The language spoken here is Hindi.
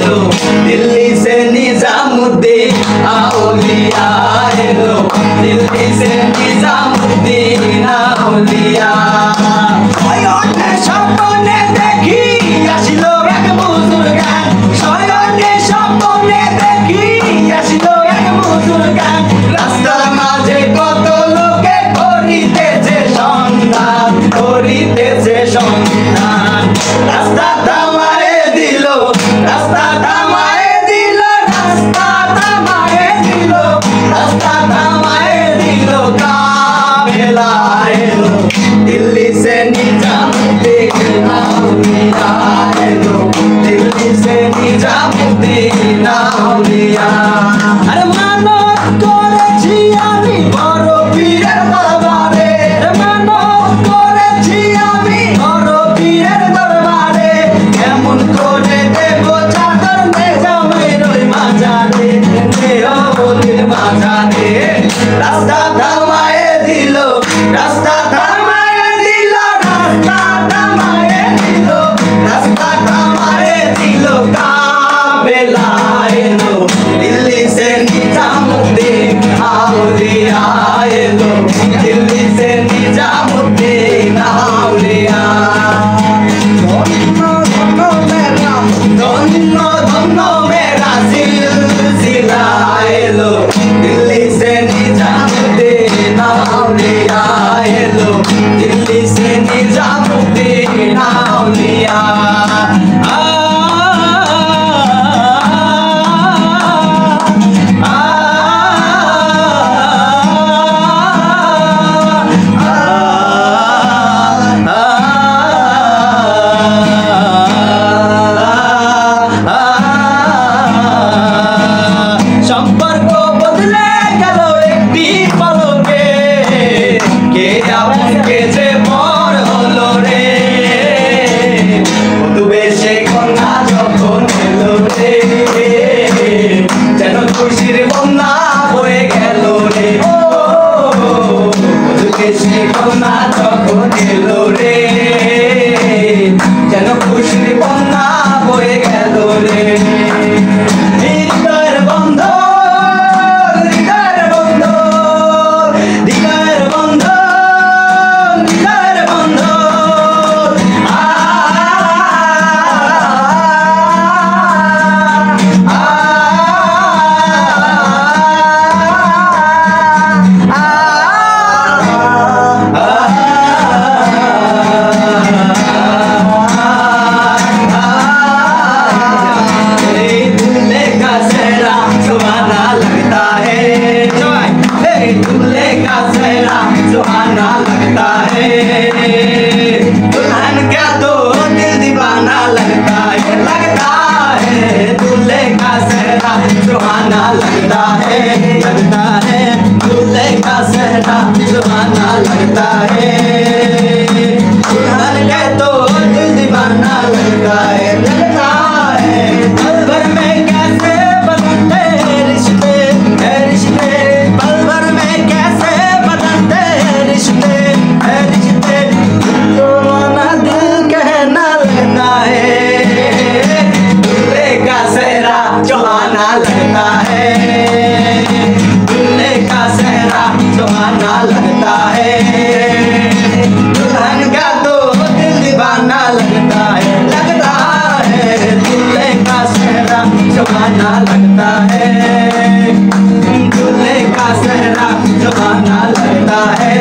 एलो, दिल्ली से निजामुद्दीन औलिया एलो, दिल्ली से निजामुद्दीन औलिया। शयने স্বপ্নে দেখি আসিল এক বুজুর্গান, শয়নে স্বপ্নে দেখি আসিল এক বুজুর্গান, রাস্তার মাঝে কত লোকে করিতেছে সন্ধান, করিতেছে সন্ধান। রাস্তা থামায়ে দিল, রাস্তা থামায়ে দিল, রাস্তা থামায়ে দিল, রাস্তা থামায়ে দিল, কাফেলা এলো, दिल्ली से निजामुद्दीन औलिया एलो, दिल्ली से निजामुद्दीन औलिया। अरे मानत करेছি আমি বড় পীরের দরবারে, মানত করেছি আমি বড় পীরের দরবারে, কেমন করে দেব চাদর নিজামের ওই মাজারে, নেওয়ালির মাজারে। রাস্তা থামায়ে দিল, রাস্তা থামায়ে দিল, রাস্তা থামায়ে দিল, রাস্তা থামায়ে দিল, কাফেলা এলো, दिल्ली से निजामुद्दीन औलिया एलो, दिल्ली से निजामुद्दीन औलिया। धन्य धन्य मेरा सिलसिला एलो, दिल्ली से निजामुद्दीन औलिया एलो, दिल्ली से निजामुद्दीन औलिया। সম্পর্ক বদলে গেল একটি পলকে, কে আপন কে যে পর হলো রে, মধুবেশে কন্যা যখন এলো রে, যেন খুশির বন্যা বয়ে গেল রে, ও মধুবেশে কন্যা যখন এলো রে, যেন খুশির বন্যা বয়ে গেল রে। হৃদয়ের বন্ধ, হৃদয়ের বন্ধ, হৃদয়ের বন্ধ, হৃদয়ের বন্ধ, আ আ दूल्हे का सेहरा सुहाना लगता है, दूल्हे का सेहरा सुहाना लगता है, दुल्हन का तो दिल दीवाना लगता है, लगता है, दूल्हे का सेहरा सुहाना लगता है, लगता है, दूल्हे का सेहरा सुहाना लगता है, दुल्हन का तो दिल दीवाना लगता है, लगता है। पल भर में कैसे बदलते रिश्ते, रिश्ते, पल भर में कैसे बदलते रिश्ते, रिश्ते, तो ना दिल कहना लगता है, दूल्हे का सेहरा सुहाना लगता है, दूल्हे का सेहरा सुहाना लगता है, दुल्हन का तो दिल दीवाना लगता है, लगता है, दूल्हे का सेहरा सुहाना लगता है, दूल्हे का सेहरा सुहाना लगता है।